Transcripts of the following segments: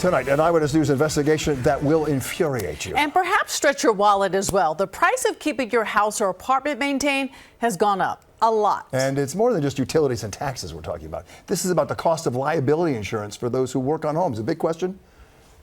Tonight, an Eyewitness News investigation that will infuriate you. And perhaps stretch your wallet as well. The price of keeping your house or apartment maintained has gone up a lot. And it's more than just utilities and taxes we're talking about. This is about the cost of liability insurance for those who work on homes. A big question.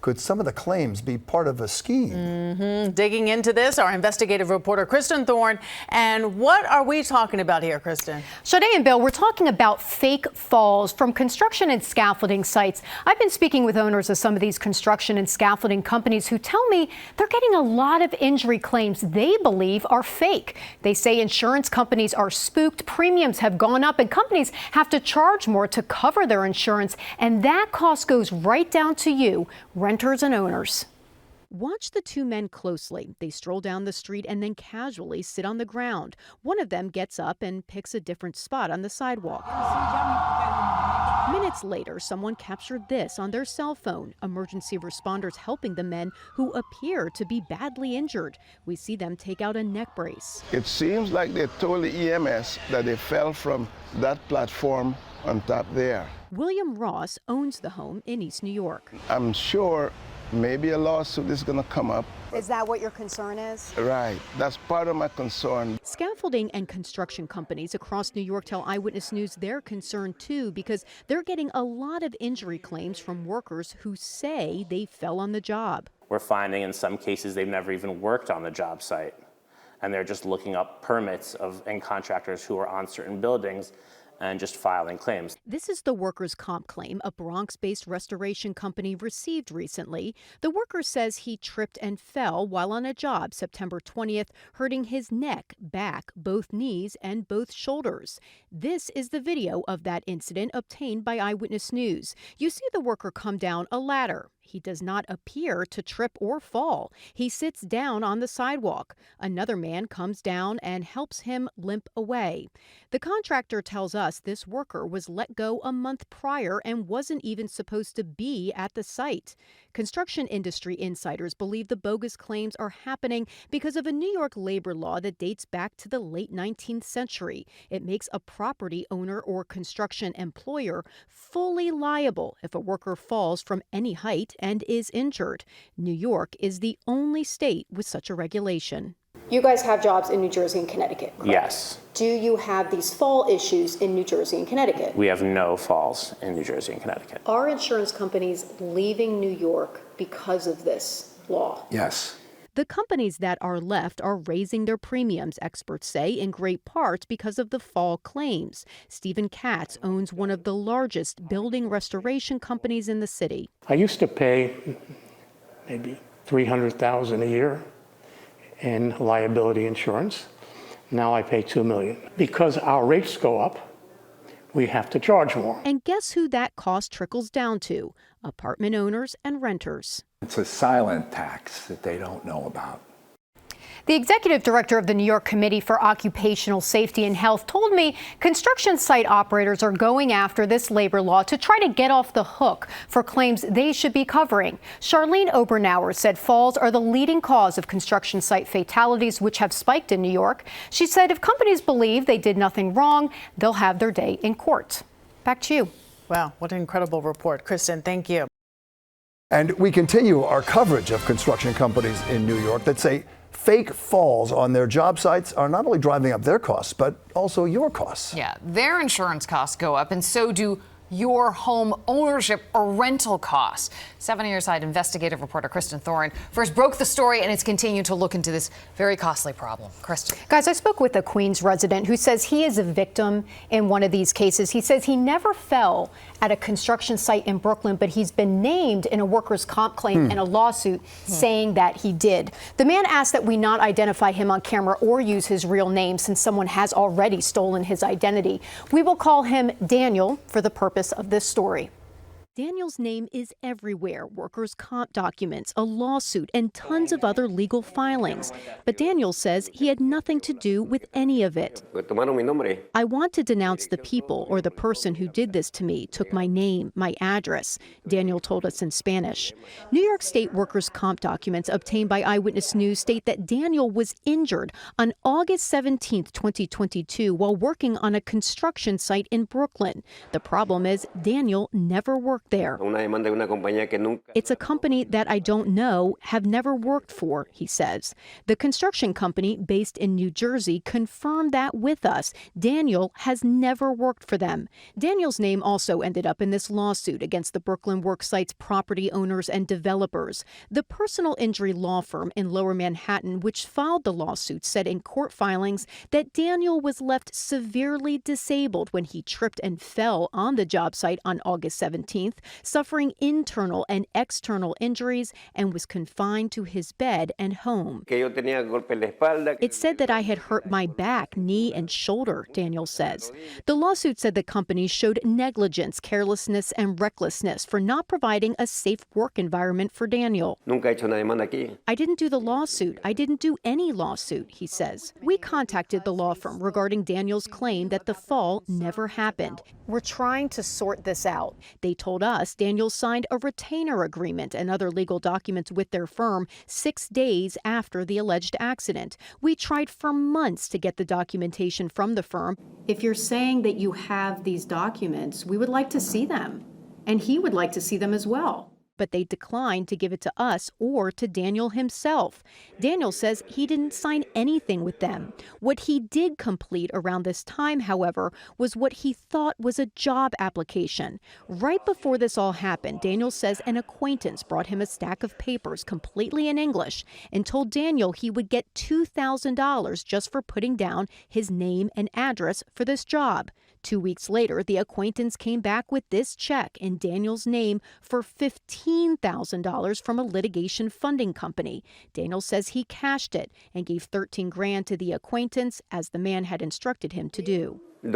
Could some of the claims be part of a scheme? Digging into this, our investigative reporter, Kristin Thorne. And what are we talking about here, Kristin? Sade and Bill, we're talking about fake falls from construction and scaffolding sites. I've been speaking with owners of some of these construction and scaffolding companies who tell me they're getting a lot of injury claims they believe are fake. They say insurance companies are spooked, premiums have gone up, and companies have to charge more to cover their insurance. And that cost goes right down to you, renters and owners. Watch the two men closely. They stroll down the street and then casually sit on the ground. One of them gets up and picks a different spot on the sidewalk. Minutes later, someone captured this on their cell phone. Emergency responders helping the men who appear to be badly injured. We see them take out a neck brace. It seems like they told the EMS that they fell from that platform on top there. William Ross owns the home in East New York. I'm sure maybe a lawsuit is going to come up. Is that what your concern is? Right. That's part of my concern. Scaffolding and construction companies across New York tell Eyewitness News they're concerned too because they're getting a lot of injury claims from workers who say they fell on the job. We're finding in some cases they've never even worked on the job site, and they're just looking up permits and contractors who are on certain buildings and just filing claims. This is the workers' comp claim a Bronx-based restoration company received recently. The worker says he tripped and fell while on a job September 20th, hurting his neck, back, both knees, and both shoulders. This is the video of that incident obtained by Eyewitness News. You see the worker come down a ladder. He does not appear to trip or fall. He sits down on the sidewalk. Another man comes down and helps him limp away. The contractor tells us this worker was let go a month prior and wasn't even supposed to be at the site. Construction industry insiders believe the bogus claims are happening because of a New York labor law that dates back to the late 19th century. It makes a property owner or construction employer fully liable if a worker falls from any height and is injured. New York is the only state with such a regulation. You guys have jobs in New Jersey and Connecticut, correct? Yes. Do you have these fall issues in New Jersey and Connecticut? We have no falls in New Jersey and Connecticut. Are insurance companies leaving New York because of this law? Yes. The companies that are left are raising their premiums, experts say, in great part because of the fall claims. Stephen Katz owns one of the largest building restoration companies in the city. I used to pay maybe $300,000 a year in liability insurance. Now I pay $2 million. Because our rates go up, we have to charge more. And guess who that cost trickles down to? Apartment owners and renters. It's a silent tax that they don't know about. The executive director of the New York Committee for Occupational Safety and Health told me construction site operators are going after this labor law to try to get off the hook for claims they should be covering. Charlene Obernauer said falls are the leading cause of construction site fatalities, which have spiked in New York. She said if companies believe they did nothing wrong, they'll have their day in court. Back to you. Wow, what an incredible report. Kristin, thank you. And we continue our coverage of construction companies in New York that say fake falls on their job sites are not only driving up their costs, but also your costs. Yeah, their insurance costs go up, and so do your home ownership or rental costs. 7 Year Side investigative reporter Kristin Thorne first broke the story, and it's continued to look into this very costly problem. Kristin. Guys, I spoke with a Queens resident who says he is a victim in one of these cases. He says he never fell at a construction site in Brooklyn, but he's been named in a workers' comp claim in a lawsuit saying that he did. The man asked that we not identify him on camera or use his real name since someone has already stolen his identity. We will call him Daniel for the purpose of this story. Daniel's name is everywhere. Workers' comp documents, a lawsuit, and tons of other legal filings. But Daniel says he had nothing to do with any of it. I want to denounce the people or the person who did this to me, took my name, my address, Daniel told us in Spanish. New York State workers' comp documents obtained by Eyewitness News state that Daniel was injured on August 17, 2022, while working on a construction site in Brooklyn. The problem is Daniel never worked worked there. It's a company that I don't know, have never worked for, he says. The construction company based in New Jersey confirmed that with us. Daniel has never worked for them. Daniel's name also ended up in this lawsuit against the Brooklyn worksite's property owners and developers. The personal injury law firm in Lower Manhattan, which filed the lawsuit, said in court filings that Daniel was left severely disabled when he tripped and fell on the job site on August 17th, suffering internal and external injuries, and was confined to his bed and home. It said that I had hurt my back, knee, and shoulder, Daniel says. The lawsuit said the company showed negligence, carelessness, and recklessness for not providing a safe work environment for Daniel. I didn't do the lawsuit. I didn't do any lawsuit, he says. We contacted the law firm regarding Daniel's claim that the fall never happened. We're trying to sort this out. They told us Daniel signed a retainer agreement and other legal documents with their firm 6 days after the alleged accident. We tried for months to get the documentation from the firm. If you're saying that you have these documents, we would like to see them. And he would like to see them as well. But they declined to give it to us or to Daniel himself. Daniel says he didn't sign anything with them. What he did complete around this time, however, was what he thought was a job application. Right before this all happened, Daniel says an acquaintance brought him a stack of papers completely in English and told Daniel he would get $2,000 just for putting down his name and address for this job. 2 weeks later, the acquaintance came back with this check in Daniel's name for $15,000 from a litigation funding company. Daniel says he cashed it and gave $13,000 to the acquaintance, as the man had instructed him to do. I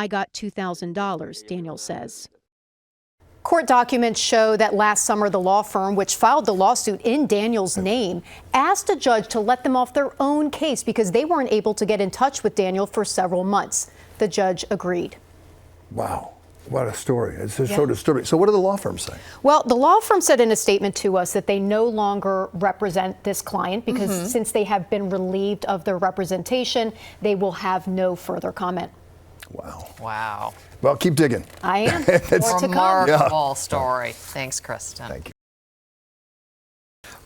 got $2,000, Daniel says. Court documents show that last summer, the law firm, which filed the lawsuit in Daniel's name, asked a judge to let them off their own case because they weren't able to get in touch with Daniel for several months. The judge agreed. Wow. What a story. It's just so disturbing. So what do the law firms say? Well, the law firm said in a statement to us that they no longer represent this client because since they have been relieved of their representation, they will have no further comment. Wow. Wow. Well, keep digging. I am. It's a remarkable story. Thanks, Kristin. Thank you.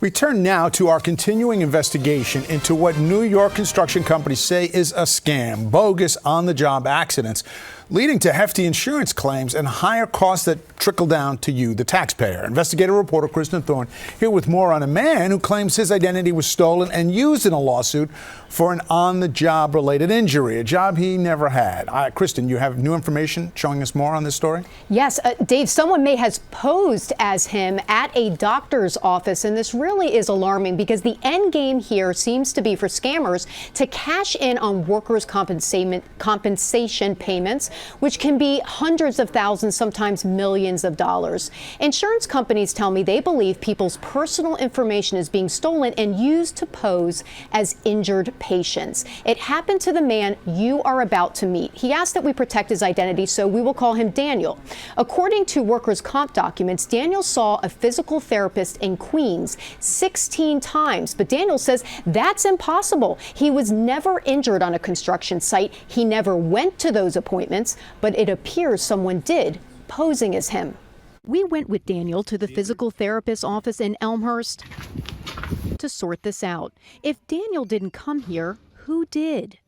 We turn now to our continuing investigation into what New York construction companies say is a scam, bogus on-the-job accidents, leading to hefty insurance claims and higher costs that trickle down to you, the taxpayer. Investigative reporter Kristin Thorne here with more on a man who claims his identity was stolen and used in a lawsuit for an on-the-job related injury, a job he never had. Kristin, you have new information showing us more on this story? Yes, Dave, someone may have posed as him at a doctor's office, and this really is alarming because the end game here seems to be for scammers to cash in on workers' compensation payments, which can be hundreds of thousands, sometimes millions of dollars. Insurance companies tell me they believe people's personal information is being stolen and used to pose as injured patients. It happened to the man you are about to meet. He asked that we protect his identity, so we will call him Daniel. According to workers' comp documents, Daniel saw a physical therapist in Queens 16 times, but Daniel says that's impossible. He was never injured on a construction site. He never went to those appointments, but it appears someone did, posing as him. We went with Daniel to the physical therapist's office in Elmhurst to sort this out. If Daniel didn't come here, who did?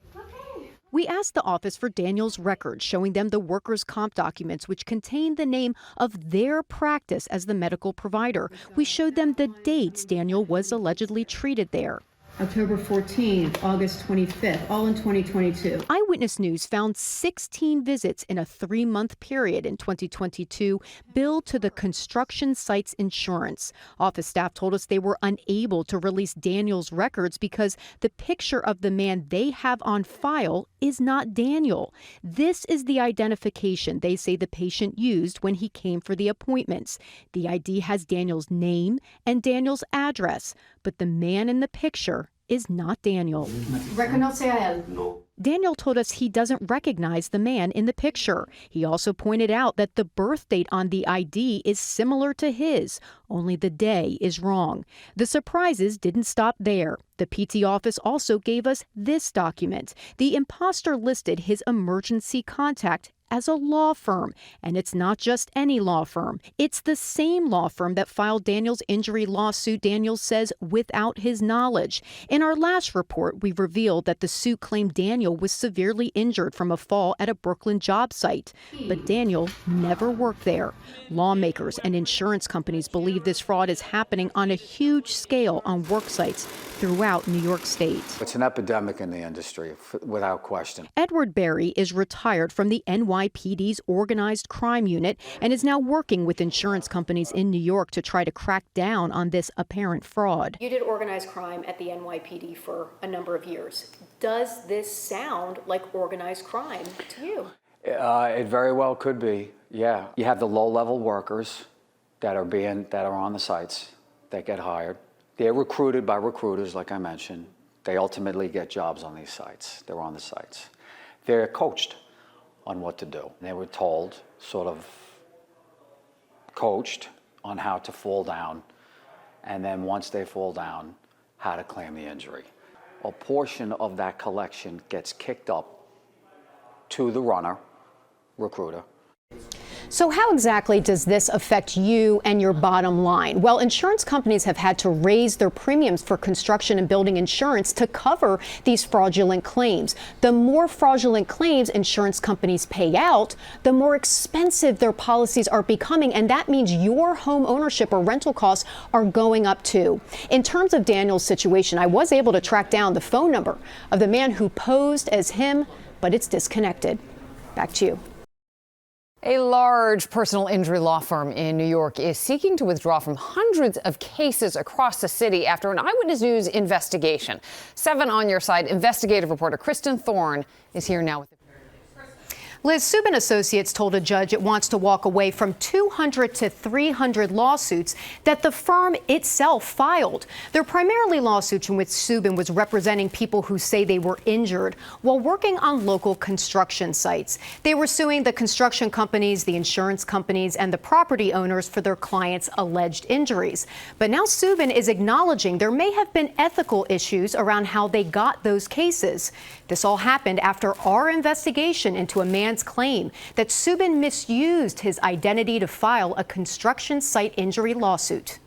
We asked the office for Daniel's records, showing them the workers' comp documents, which contained the name of their practice as the medical provider. We showed them the dates Daniel was allegedly treated there. October 14th, August 25th, all in 2022. Eyewitness News found 16 visits in a 3-month period in 2022 billed to the construction site's insurance. Office staff told us they were unable to release Daniel's records because the picture of the man they have on file is not Daniel. This is the identification they say the patient used when he came for the appointments. The ID has Daniel's name and Daniel's address, but the man in the picture is not Daniel. Reconoce a él. Daniel told us he doesn't recognize the man in the picture. He also pointed out that the birth date on the ID is similar to his, only the day is wrong. The surprises didn't stop there. The PT office also gave us this document. The imposter listed his emergency contact as a law firm. And it's not just any law firm. It's the same law firm that filed Daniel's injury lawsuit, Daniels says, without his knowledge. In our last report, we revealed that the suit claimed Daniel was severely injured from a fall at a Brooklyn job site. But Daniel never worked there. Lawmakers and insurance companies believe this fraud is happening on a huge scale on work sites throughout New York State. It's an epidemic in the industry, without question. Edward Berry is retired from the NYPD's organized crime unit and is now working with insurance companies in New York to try to crack down on this apparent fraud. You did organized crime at the NYPD for a number of years. Does this sound like organized crime to you? It very well could be, yeah. You have the low-level workers that are on the sites that get hired. They're recruited by recruiters, like I mentioned. They ultimately get jobs on these sites. They're on the sites. They're coached on what to do. They were told, sort of coached on how to fall down, and then once they fall down, how to claim the injury. A portion of that collection gets kicked up to the recruiter. So how exactly does this affect you and your bottom line? Well, insurance companies have had to raise their premiums for construction and building insurance to cover these fraudulent claims. The more fraudulent claims insurance companies pay out, the more expensive their policies are becoming, and that means your home ownership or rental costs are going up too. In terms of Daniel's situation, I was able to track down the phone number of the man who posed as him, but it's disconnected. Back to you. A large personal injury law firm in New York is seeking to withdraw from hundreds of cases across the city after an Eyewitness News investigation. 7 on your side, investigative reporter Kristin Thorne is here now with the Liz, Subin Associates told a judge it wants to walk away from 200 to 300 lawsuits that the firm itself filed. They're primarily lawsuits in which Subin was representing people who say they were injured while working on local construction sites. They were suing the construction companies, the insurance companies, and the property owners for their clients' alleged injuries. But now Subin is acknowledging there may have been ethical issues around how they got those cases. This all happened after our investigation into a man's claim that Subin misused his identity to file a construction site injury lawsuit.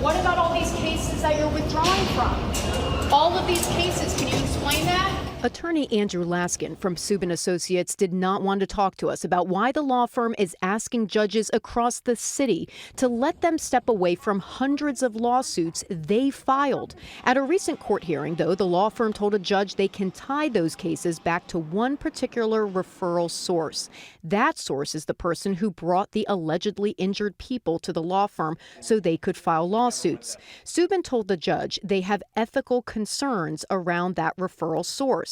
What about all these cases that you're withdrawing from? All of these cases, can you explain that? Attorney Andrew Laskin from Subin Associates did not want to talk to us about why the law firm is asking judges across the city to let them step away from hundreds of lawsuits they filed. At a recent court hearing, though, the law firm told a judge they can tie those cases back to one particular referral source. That source is the person who brought the allegedly injured people to the law firm so they could file lawsuits. Subin told the judge they have ethical concerns around that referral source.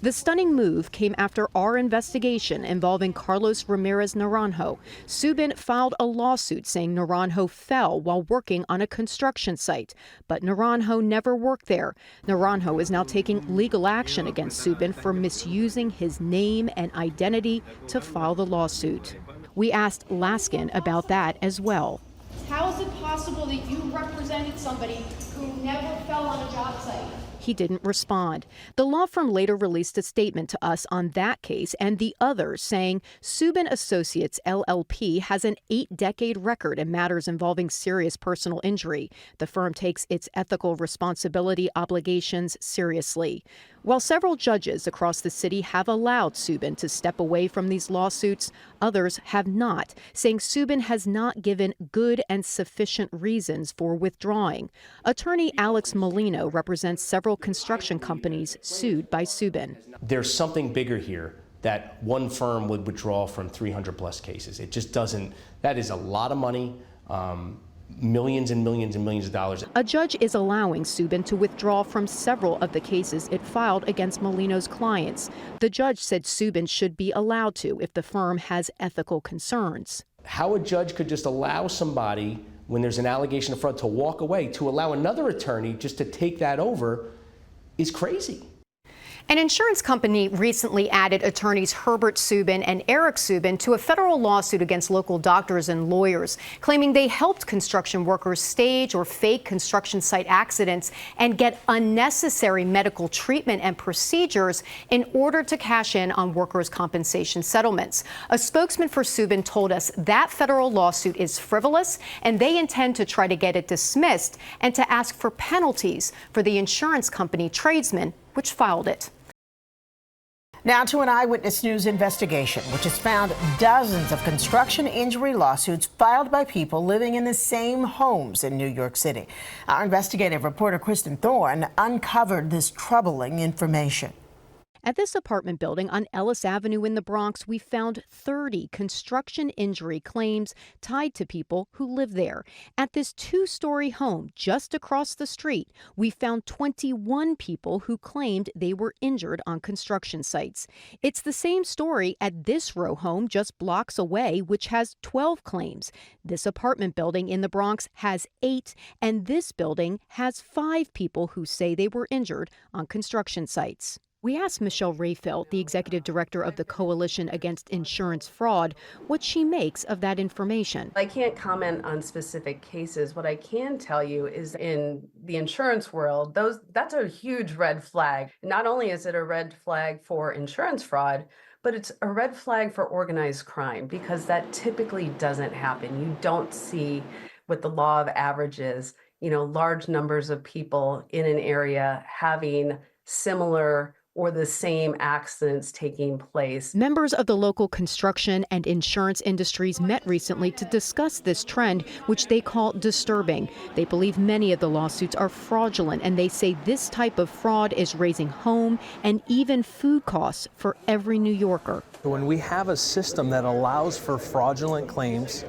The stunning move came after our investigation involving Carlos Ramirez Naranjo. Subin filed a lawsuit saying Naranjo fell while working on a construction site, but Naranjo never worked there. Naranjo is now taking legal action against Subin for misusing his name and identity to file the lawsuit. We asked Laskin about that as well. How is it possible that you represented somebody who never fell on a job site? He didn't respond. The law firm later released a statement to us on that case and the others, saying Subin Associates LLP has an 8-decade record in matters involving serious personal injury. The firm takes its ethical responsibility obligations seriously. While several judges across the city have allowed Subin to step away from these lawsuits, others have not, saying Subin has not given good and sufficient reasons for withdrawing. Attorney Alex Molino represents several construction companies sued by Subin. There's something bigger here that one firm would withdraw from 300 plus cases. It just doesn't, that is a lot of money. Millions and millions and millions of dollars. A judge is allowing Subin to withdraw from several of the cases it filed against Molino's clients. The judge said Subin should be allowed to if the firm has ethical concerns. How a judge could just allow somebody, when there's an allegation of fraud, to walk away, to allow another attorney just to take that over is crazy. An insurance company recently added attorneys Herbert Subin and Eric Subin to a federal lawsuit against local doctors and lawyers, claiming they helped construction workers stage or fake construction site accidents and get unnecessary medical treatment and procedures in order to cash in on workers' compensation settlements. A spokesman for Subin told us that federal lawsuit is frivolous and they intend to try to get it dismissed and to ask for penalties for the insurance company tradesmen which filed it. Now to an Eyewitness News investigation, which has found dozens of construction injury lawsuits filed by people living in the same homes in New York City. Our investigative reporter Kristin Thorne uncovered this troubling information. At this apartment building on Ellis Avenue in the Bronx, we found 30 construction injury claims tied to people who live there. At this two-story home just across the street, we found 21 people who claimed they were injured on construction sites. It's the same story at this row home just blocks away, which has 12 claims. This apartment building in the Bronx has 8, and this building has 5 people who say they were injured on construction sites. We asked Michelle Rayfeld, the executive director of the Coalition Against Insurance Fraud, what she makes of that information. I can't comment on specific cases. What I can tell you is in the insurance world, that's a huge red flag. Not only is it a red flag for insurance fraud, but it's a red flag for organized crime because that typically doesn't happen. You don't see with the law of averages, large numbers of people in an area having similar or the same accidents taking place. Members of the local construction and insurance industries met recently to discuss this trend, which they call disturbing. They believe many of the lawsuits are fraudulent, and they say this type of fraud is raising home and even food costs for every New Yorker. When we have a system that allows for fraudulent claims,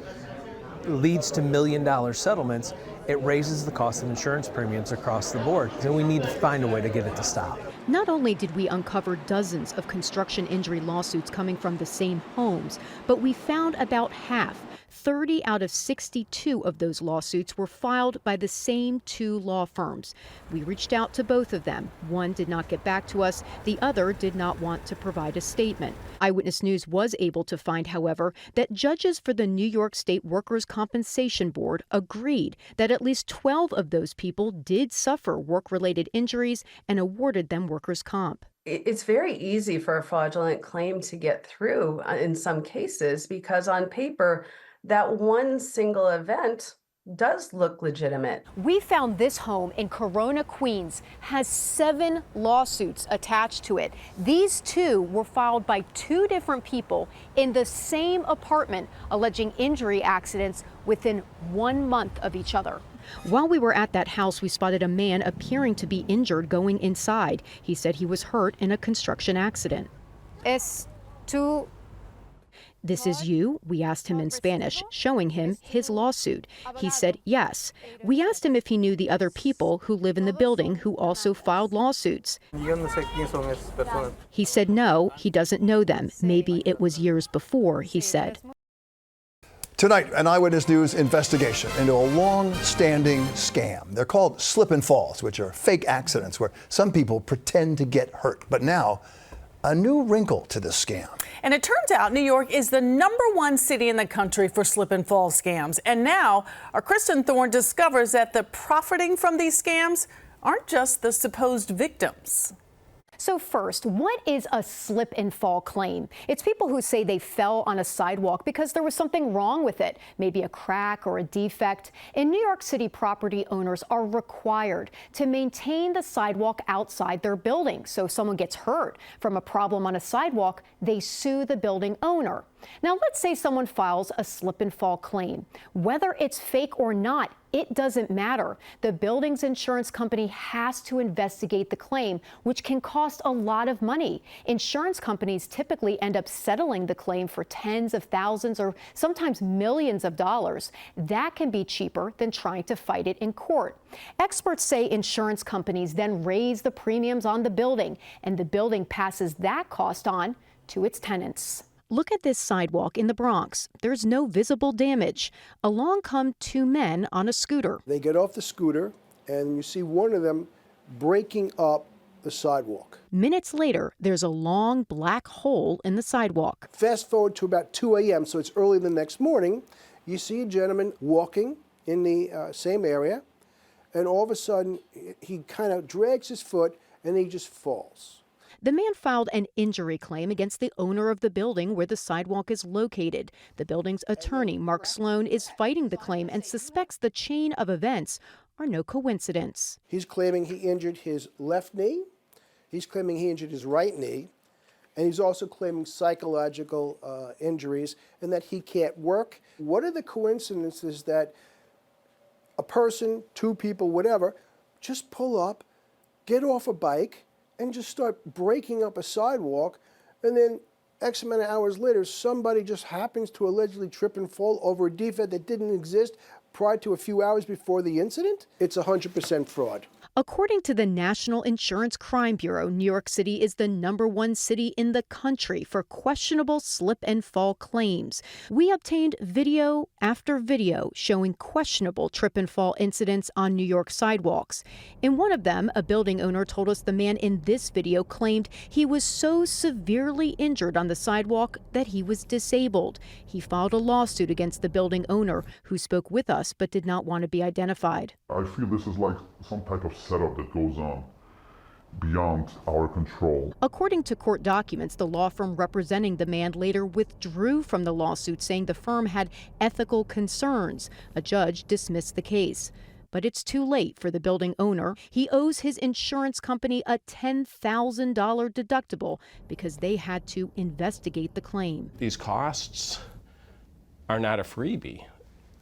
leads to million-dollar settlements, it raises the cost of insurance premiums across the board, and we need to find a way to get it to stop. Not only did we uncover dozens of construction injury lawsuits coming from the same homes, but we found about half, 30 out of 62 of those lawsuits were filed by the same 2 law firms. We reached out to both of them. One did not get back to us. The other did not want to provide a statement. Eyewitness News was able to find, however, that judges for the New York State Workers' Compensation Board agreed that at least 12 of those people did suffer work-related injuries and awarded them workers' comp. It's very easy for a fraudulent claim to get through in some cases because on paper, that one single event does look legitimate. We found this home in Corona, Queens, has 7 lawsuits attached to it. These 2 were filed by 2 different people in the same apartment, alleging injury accidents within 1 month of each other. While we were at that house, we spotted a man appearing to be injured going inside. He said he was hurt in a construction accident. This is you? We asked him in Spanish, showing him his lawsuit. He said yes. We asked him if he knew the other people who live in the building who also filed lawsuits. He said no, he doesn't know them. Maybe it was years before, he said. Tonight, an Eyewitness News investigation into a long-standing scam. They're called slip and falls, which are fake accidents where some people pretend to get hurt. But now, a new wrinkle to this scam. And it turns out New York is the #1 city in the country for slip and fall scams. And now our Kristin Thorne discovers that the profiting from these scams aren't just the supposed victims. So first, what is a slip and fall claim? It's people who say they fell on a sidewalk because there was something wrong with it, maybe a crack or a defect. In New York City, property owners are required to maintain the sidewalk outside their building. So if someone gets hurt from a problem on a sidewalk, they sue the building owner. Now, let's say someone files a slip and fall claim. Whether it's fake or not, it doesn't matter. The building's insurance company has to investigate the claim, which can cost a lot of money. Insurance companies typically end up settling the claim for tens of thousands or sometimes millions of dollars. That can be cheaper than trying to fight it in court. Experts say insurance companies then raise the premiums on the building, and the building passes that cost on to its tenants. Look at this sidewalk in the Bronx. There's no visible damage. Along come 2 men on a scooter. They get off the scooter, and you see one of them breaking up the sidewalk. Minutes later, there's a long black hole in the sidewalk. Fast forward to about 2 a.m., so it's early the next morning, you see a gentleman walking in the same area, and all of a sudden, he kind of drags his foot and he just falls. The man filed an injury claim against the owner of the building where the sidewalk is located. The building's attorney, Mark Sloan, is fighting the claim and suspects the chain of events are no coincidence. He's claiming he injured his left knee, he's claiming he injured his right knee, and he's also claiming psychological injuries and that he can't work. What are the coincidences that a person, two people, whatever, just pull up, get off a bike, and just start breaking up a sidewalk, and then X amount of hours later, somebody just happens to allegedly trip and fall over a defect that didn't exist prior to a few hours before the incident? It's 100% fraud. According to the National Insurance Crime Bureau, New York City is the #1 city in the country for questionable slip and fall claims. We obtained video after video showing questionable trip and fall incidents on New York sidewalks. In one of them, a building owner told us the man in this video claimed he was so severely injured on the sidewalk that he was disabled. He filed a lawsuit against the building owner, who spoke with us but did not want to be identified. I feel this is like some type of setup that goes on beyond our control. According to court documents, the law firm representing the man later withdrew from the lawsuit, saying the firm had ethical concerns. A judge dismissed the case. But it's too late for the building owner. He owes his insurance company a $10,000 deductible because they had to investigate the claim. These costs are not a freebie.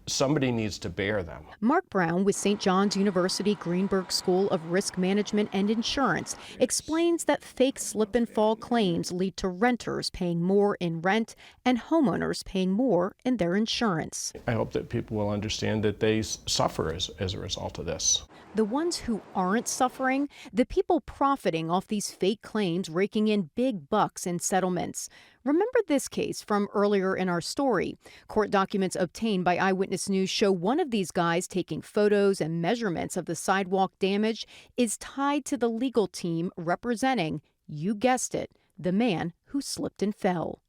Somebody needs to bear them. Mark Brown with St. John's University Greenberg School of Risk Management and Insurance explains that fake slip and fall claims lead to renters paying more in rent and homeowners paying more in their insurance. I hope that people will understand that they suffer as a result of this. The ones who aren't suffering, the people profiting off these fake claims, raking in big bucks in settlements. Remember this case from earlier in our story. Court documents obtained by Eyewitness News show one of these guys taking photos and measurements of the sidewalk damage is tied to the legal team representing, you guessed it, the man who slipped and fell.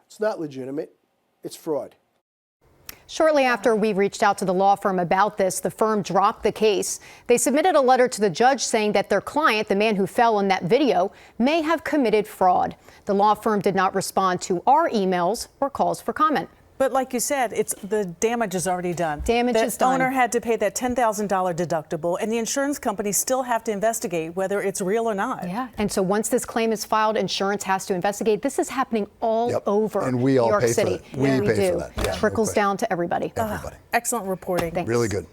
It's not legitimate. It's fraud. Shortly after we reached out to the law firm about this, the firm dropped the case. They submitted a letter to the judge saying that their client, the man who fell in that video, may have committed fraud. The law firm did not respond to our emails or calls for comment. But like you said, the damage is already done. Damage is done. The owner had to pay that $10,000 deductible, and the insurance companies still have to investigate whether it's real or not. Yeah, and so once this claim is filed, insurance has to investigate. This is happening all over and we all New York pay City. For that. We pay do. for that. Yeah, Trickles down to everybody. Excellent reporting. Thanks. Really good.